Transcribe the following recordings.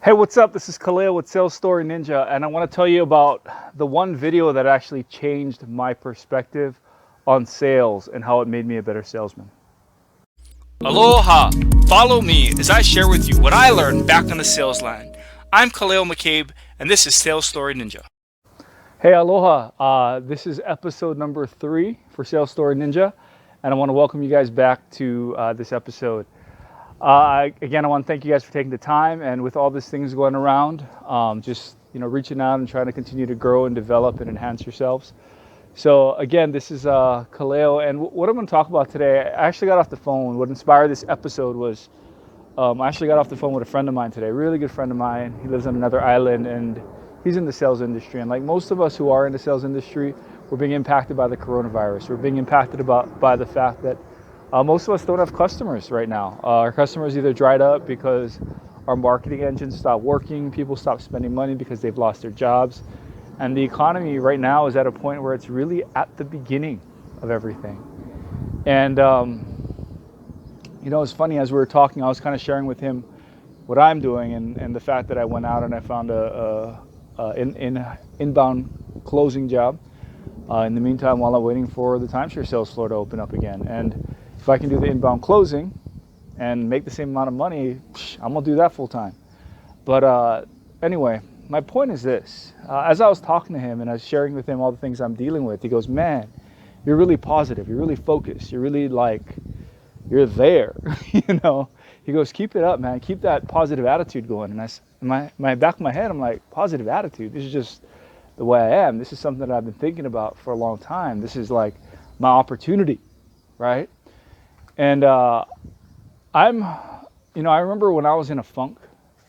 Hey, what's up? This is Khalil with Sales Story Ninja, and I want to tell you about the one video that actually changed my perspective on sales and how it made me a better salesman. Aloha! Follow me as I share with you what I learned back on the sales line. I'm Khalil McCabe, and this is Sales Story Ninja. Hey, aloha. This is episode number 3 for Sales Story Ninja, and I want to welcome you guys back to this episode. Again, I want to thank you guys for taking the time, and with all these things going around, just reaching out and trying to continue to grow and develop and enhance yourselves. So again, this is Khalil, and what I'm going to talk about today, I actually got off the phone. What inspired this episode was I actually got off the phone with a friend of mine today, a really good friend of mine. He lives on another island, and he's in the sales industry. And like most of us who are in the sales industry, we're being impacted by the coronavirus. We're being impacted by the fact that most of us don't have customers right now. Our customers either dried up because our marketing engine stopped working, people stopped spending money because they've lost their jobs. And the economy right now is at a point where it's really at the beginning of everything. And, it's funny, as we were talking, I was kind of sharing with him what I'm doing and the fact that I went out and I found an inbound closing job in the meantime while I'm waiting for the timeshare sales floor to open up again. And if I can do the inbound closing and make the same amount of money, I'm going to do that full time. But anyway, my point is this. As I was talking to him and I was sharing with him all the things I'm dealing with, he goes, man, you're really positive. You're really focused. You're really you're there. He goes, keep it up, man. Keep that positive attitude going. And in my back of my head, I'm like, positive attitude? This is just the way I am. This is something that I've been thinking about for a long time. This is like my opportunity, right? And I remember when I was in a funk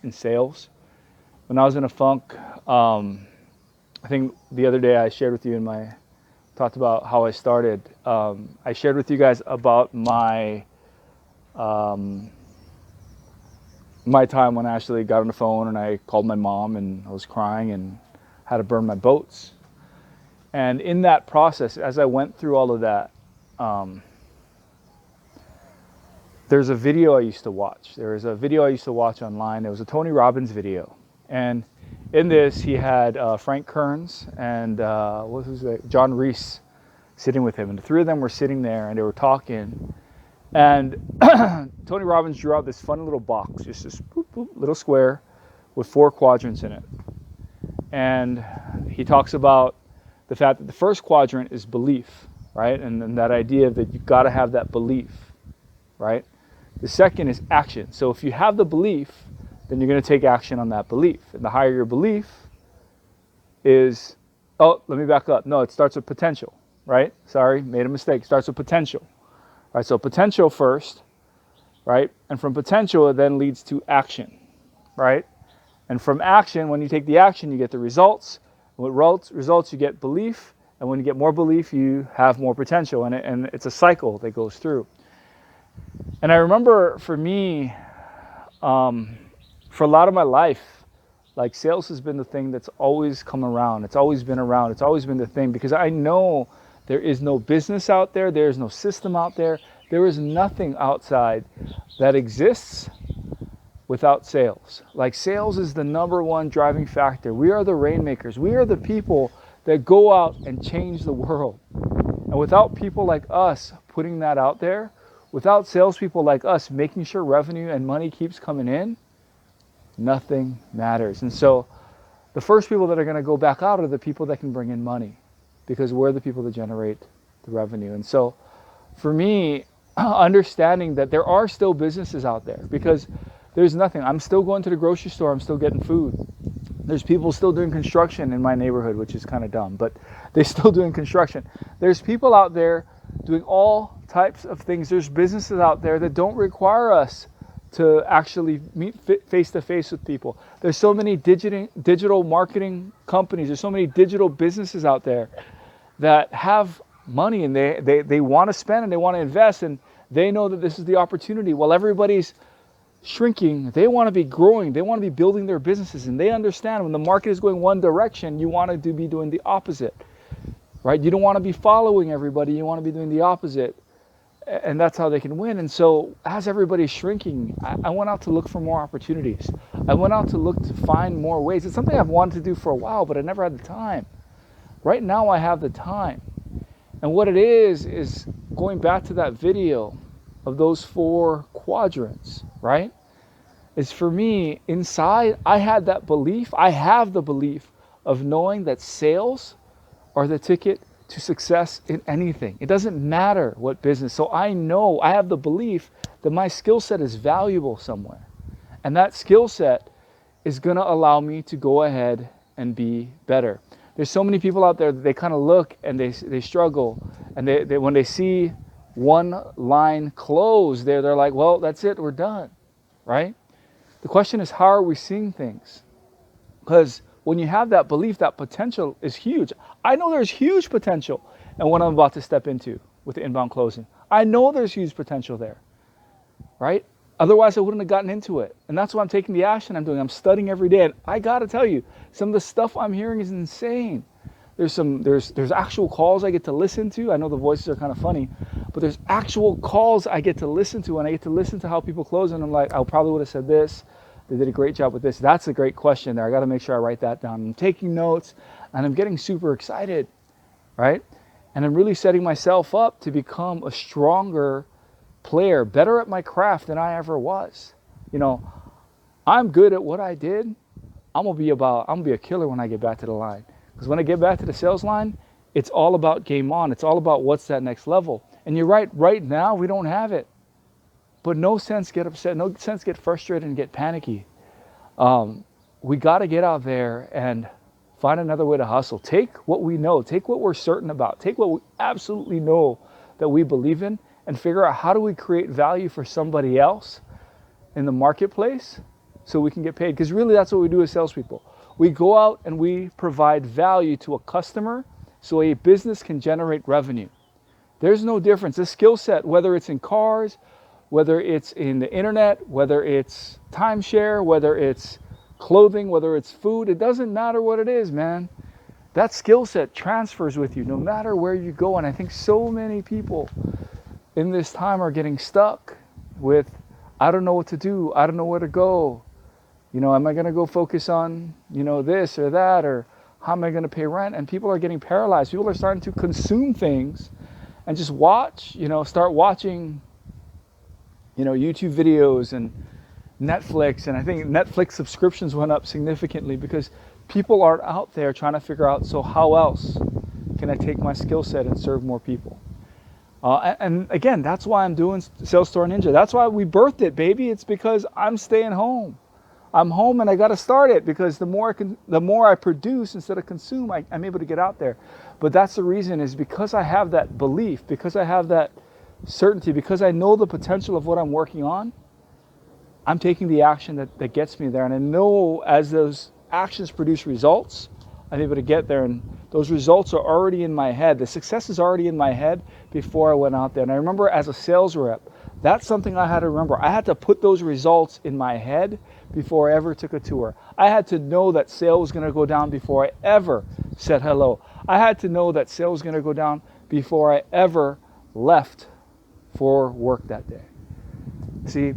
in sales, when I was in a funk, I think the other day I shared with you talked about how I started. I shared with you guys about my time when I actually got on the phone and I called my mom and I was crying and had to burn my boats. And in that process, as I went through all of that, there's a video I used to watch. There was a video I used to watch online. It was a Tony Robbins video. And in this, he had Frank Kearns and John Reese sitting with him. And the three of them were sitting there and they were talking. And Tony Robbins drew out this fun little box, just this boop, boop, little square with 4 quadrants in it. And he talks about the fact that the first quadrant is belief, right? And that idea that you've got to have that belief, right? The second is action. So if you have the belief, then you're going to take action on that belief. And the higher your belief is, let me back up. No, it starts with potential, right? Sorry, made a mistake. It starts with potential. All right, so potential first, right? And from potential, it then leads to action, right? And from action, when you take the action, you get the results. With results, you get belief. And when you get more belief, you have more potential. And it's a cycle that goes through. And I remember for me, for a lot of my life, like sales has been the thing that's always come around. It's always been around. It's always been the thing because I know there is no business out there. There is no system out there. There is nothing outside that exists without sales. Like sales is the number one driving factor. We are the rainmakers. We are the people that go out and change the world. And without people like us putting that out there, without salespeople like us making sure revenue and money keeps coming in, nothing matters. And so the first people that are going to go back out are the people that can bring in money because we're the people that generate the revenue. And so for me, understanding that there are still businesses out there because there's nothing. I'm still going to the grocery store. I'm still getting food. There's people still doing construction in my neighborhood, which is kind of dumb, but they're still doing construction. There's people out there doing all types of things. There's businesses out there that don't require us to actually meet face to face with people. There's so many digital marketing companies. There's so many digital businesses out there that have money and they want to spend and they want to invest and they know that this is the opportunity. While everybody's shrinking, they want to be growing. They want to be building their businesses and they understand when the market is going one direction, you want to be doing the opposite, right? You don't want to be following everybody. You want to be doing the opposite. and that's how they can win. And so as everybody's shrinking, I went out to look for more opportunities. I went out to look to find more ways. It's something I've wanted to do for a while, but I never had the time. Right now I have the time. And what it is going back to that video of those 4 quadrants, right? Is for me, inside, I had that belief, I have the belief of knowing that sales are the ticket to success in anything. It doesn't matter what business. So I know, I have the belief that my skill set is valuable somewhere. And that skill set is gonna allow me to go ahead and be better. There's so many people out there that they kind of look and they struggle, and they when they see one line close there, they're like, well, that's it, we're done, right? The question is, how are we seeing things? Because when you have that belief, that potential is huge. I know there's huge potential in what I'm about to step into with the inbound closing. I know there's huge potential there, right? Otherwise, I wouldn't have gotten into it. And that's why I'm taking the action I'm doing. I'm studying every day. And I got to tell you, some of the stuff I'm hearing is insane. There's actual calls I get to listen to. I know the voices are kind of funny, but there's actual calls I get to listen to, and I get to listen to how people close, and I'm like, I probably would have said this. They did a great job with this. That's a great question there. I got to make sure I write that down. I'm taking notes, and I'm getting super excited, right? And I'm really setting myself up to become a stronger player, better at my craft than I ever was. You know, I'm good at what I did. I'm gonna be a killer when I get back to the line. Because when I get back to the sales line, it's all about game on. It's all about what's that next level. And you're right now we don't have it. But no sense get upset, no sense get frustrated and get panicky. We got to get out there and find another way to hustle. Take what we know, take what we're certain about, take what we absolutely know that we believe in, and figure out how do we create value for somebody else in the marketplace so we can get paid. Because really that's what we do as salespeople. We go out and we provide value to a customer so a business can generate revenue. There's no difference. The skill set, whether it's in cars, whether it's in the internet, whether it's timeshare, whether it's clothing, whether it's food, it doesn't matter what it is, man. That skill set transfers with you no matter where you go. And I think so many people in this time are getting stuck with, I don't know what to do, I don't know where to go. You know, am I gonna go focus on, you know, this or that, or how am I gonna pay rent? And people are getting paralyzed. People are starting to consume things and just watch, you know, start watching, you know, YouTube videos and Netflix. And I think Netflix subscriptions went up significantly because people are out there trying to figure out, so how else can I take my skill set and serve more people? And again, that's why I'm doing Sales Store Ninja. That's why we birthed it, baby. It's because I'm staying home. I'm home and I got to start it, because the more I produce instead of consume, I'm able to get out there. But that's the reason, is because I have that belief, because I have that certainty, because I know the potential of what I'm working on, I'm taking the action that gets me there. And I know as those actions produce results, I'm able to get there, and those results are already in my head. The success is already in my head before I went out there. And I remember as a sales rep, that's something I had to remember. I had to put those results in my head before I ever took a tour. I had to know that sale was gonna go down before I ever said hello. I had to know that sale was gonna go down before I ever left for work that day. See,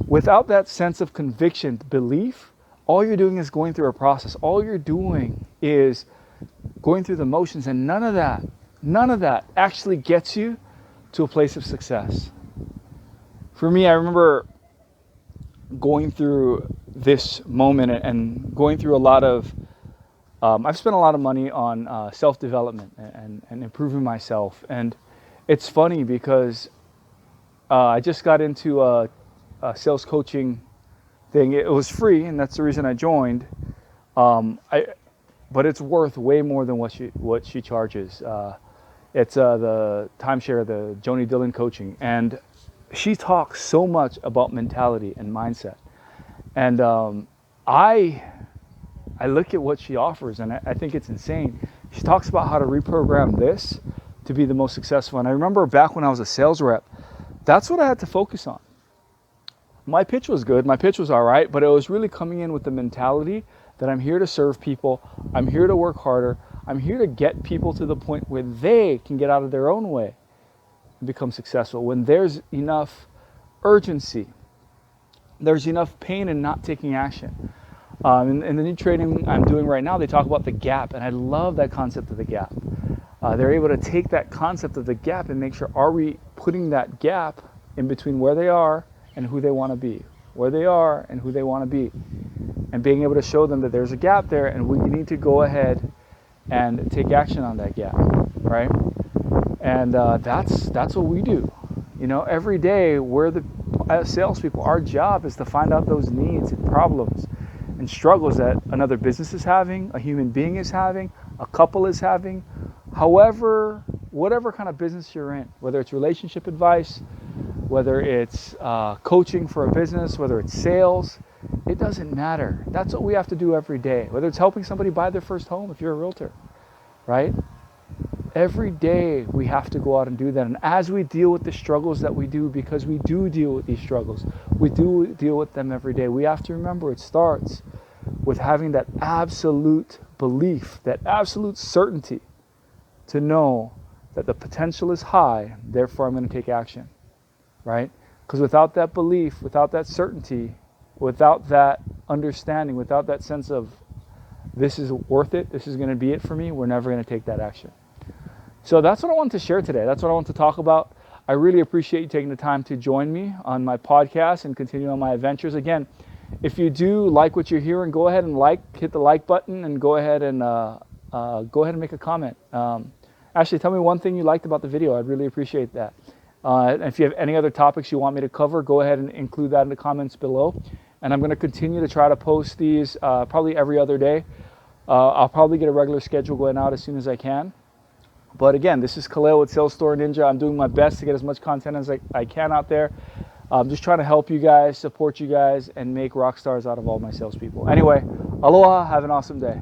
without that sense of conviction, belief, all you're doing is going through a process. All you're doing is going through the motions, and none of that actually gets you to a place of success. For me, I remember going through this moment and going through a lot of, I've spent a lot of money on self-development and improving myself. And it's funny because I just got into a sales coaching thing. It was free, and that's the reason I joined. But it's worth way more than what she charges. It's the timeshare, the Joni Dillon coaching, and she talks so much about mentality and mindset. And I look at what she offers, and I think it's insane. She talks about how to reprogram this to be the most successful. And I remember back when I was a sales rep, that's what I had to focus on. My pitch was good, my pitch was all right, but it was really coming in with the mentality that I'm here to serve people, I'm here to work harder, I'm here to get people to the point where they can get out of their own way. and become successful. When there's enough urgency, there's enough pain in not taking action. In the new training I'm doing right now, they talk about the gap, and I love that concept of the gap. They're able to take that concept of the gap and make sure, are we putting that gap in between where they are and who they want to be, where they are and who they want to be, and being able to show them that there's a gap there and we need to go ahead and take action on that gap, right? And that's what we do. You know, every day we're as salespeople, our job is to find out those needs and problems and struggles that another business is having, a human being is having, a couple is having, however, whatever kind of business you're in, whether it's relationship advice, whether it's coaching for a business, whether it's sales, it doesn't matter. That's what we have to do every day, whether it's helping somebody buy their first home if you're a realtor, right? Every day we have to go out and do that. And as we deal with the struggles that we do, because we do deal with these struggles, we do deal with them every day, we have to remember it starts with having that absolute belief, that absolute certainty to know that the potential is high, therefore I'm going to take action, right? Because without that belief, without that certainty, without that understanding, without that sense of this is worth it, this is going to be it for me, we're never going to take that action. So that's what I wanted to share today. That's what I want to talk about. I really appreciate you taking the time to join me on my podcast and continue on my adventures. Again, if you do like what you're hearing, go ahead and hit the like button, and go ahead and make a comment. Actually, tell me one thing you liked about the video. I'd really appreciate that. And if you have any other topics you want me to cover, go ahead and include that in the comments below. And I'm going to continue to try to post these probably every other day. I'll probably get a regular schedule going out as soon as I can. But again, this is Khalil with Sales Story Ninja. I'm doing my best to get as much content as I can out there. I'm just trying to help you guys, support you guys, and make rock stars out of all my salespeople. Anyway, aloha, have an awesome day.